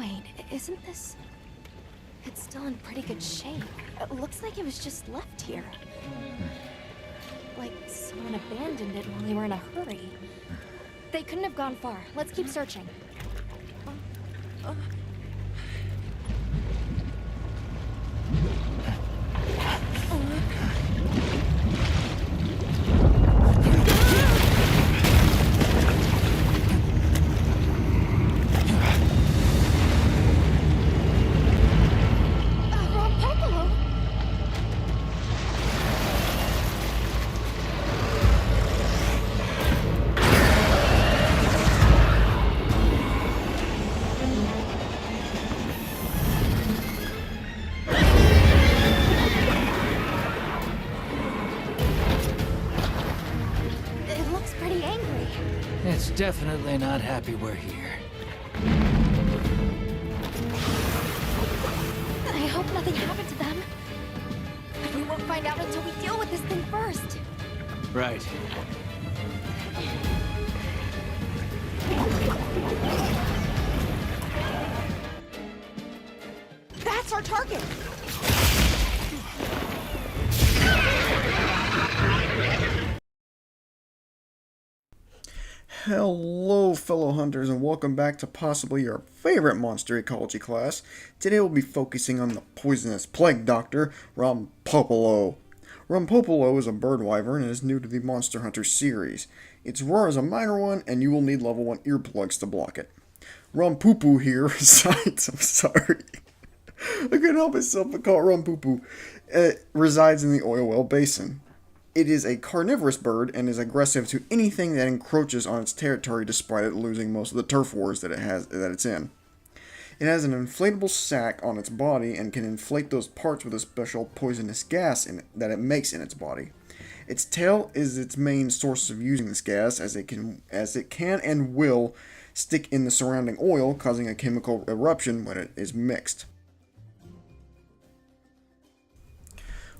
Wait, isn't this... It's still in pretty good shape. It looks like it was just left here. Like someone abandoned it while they were in a hurry. They couldn't have gone far. Let's keep searching. Rompopolo! It looks pretty angry. It's definitely not happy we're here. I hope nothing happened to them. But we won't find out until we deal with this thing first. Right. That's our target! Hello fellow hunters and welcome back to possibly your favorite monster ecology class. Today we'll be focusing on the poisonous plague doctor, Rompopolo. Rompopolo is a bird wyvern and is new to the Monster Hunter series. Its roar is a minor one and you will need level 1 earplugs to block it. Rompoopoo here resides, I'm sorry. I couldn't help myself but call it Rompoopoo. Resides in the oil well basin. It is a carnivorous bird and is aggressive to anything that encroaches on its territory despite it losing most of the turf wars that it's in. It has an inflatable sac on its body and can inflate those parts with a special poisonous gas that it makes in its body. Its tail is its main source of using this gas as it can and will stick in the surrounding oil, causing a chemical eruption when it is mixed.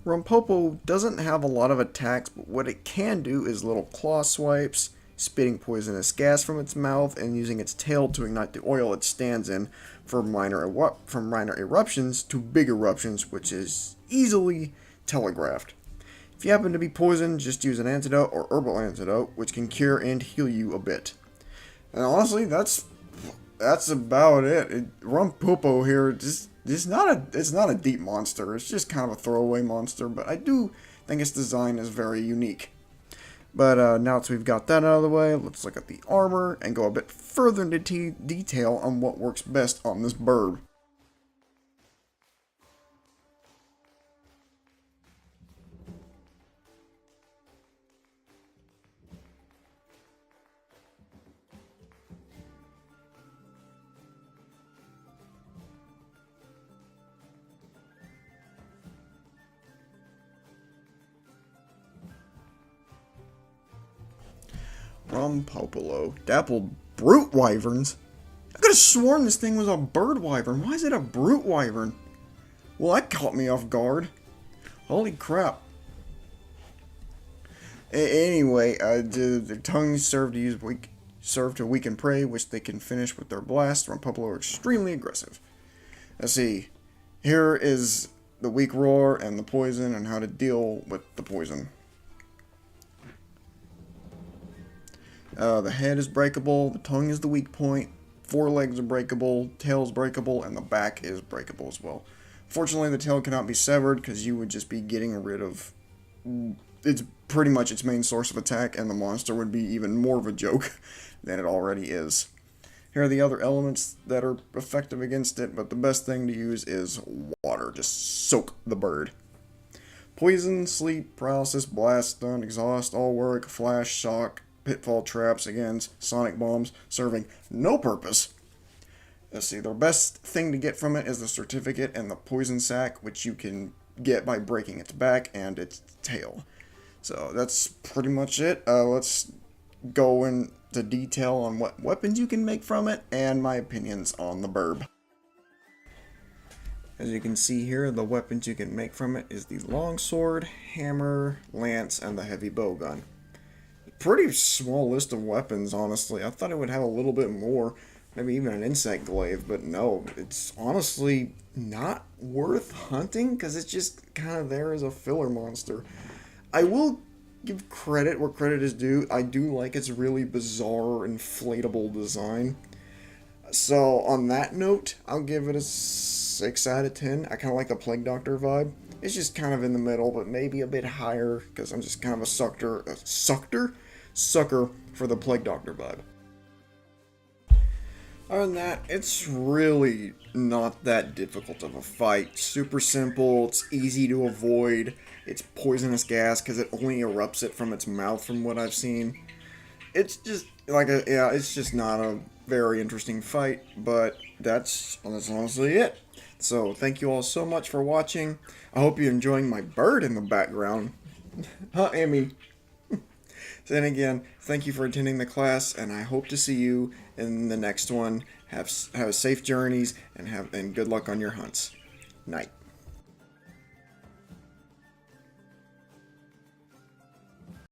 Rompopo doesn't have a lot of attacks, but what it can do is little claw swipes, spitting poisonous gas from its mouth, and using its tail to ignite the oil it stands in from minor eruptions to big eruptions, which is easily telegraphed. If you happen to be poisoned, just use an antidote or herbal antidote, which can cure and heal you a bit. And honestly, that's about it. Rompopo here it's not a deep monster. It's just kind of a throwaway monster, but I do think its design is very unique. But now that we've got that out of the way, let's look at the armor and go a bit further into detail on what works best on this bird. Rompopolo. Dappled brute wyverns? I could have sworn this thing was a bird wyvern. Why is it a brute wyvern? Well, that caught me off guard. Holy crap. Anyway, their tongues serve to weaken prey, which they can finish with their blast. Rompopolo are extremely aggressive. Let's see. Here is the weak roar and the poison and how to deal with the poison. The head is breakable, the tongue is the weak point, forelegs are breakable, tail is breakable, and the back is breakable as well. Fortunately, the tail cannot be severed because you would just be getting rid of... It's pretty much its main source of attack, and the monster would be even more of a joke than it already is. Here are the other elements that are effective against it, but the best thing to use is water. Just soak the bird. Poison, sleep, paralysis, blast, stun, exhaust, all work, flash, shock, pitfall traps, again, sonic bombs, serving no purpose. Let's see, the best thing to get from it is the certificate and the poison sac, which you can get by breaking its back and its tail. So that's pretty much it. Let's go into detail on what weapons you can make from it and my opinions on the burb. As you can see here, the weapons you can make from it is the longsword, hammer, lance, and the heavy bowgun. Pretty small list of weapons, honestly. I thought it would have a little bit more, maybe even an insect glaive, but no, it's honestly not worth hunting because it's just kind of there as a filler monster. I will give credit where credit is due. I do like its really bizarre inflatable design. So on that note, I'll give it a 6 out of 10. I kind of like the Plague Doctor vibe. It's just kind of in the middle, but maybe a bit higher because I'm just kind of a sucker for the Plague Doctor vibe. Other than that, it's really not that difficult of a fight. Super simple, it's easy to avoid. It's poisonous gas because it only erupts it from its mouth from what I've seen. It's just it's just not a very interesting fight, but that's honestly it. So thank you all so much for watching. I hope you're enjoying my bird in the background. Huh, Emmy? Then again, thank you for attending the class, and I hope to see you in the next one. Have safe journeys, and good luck on your hunts. Night.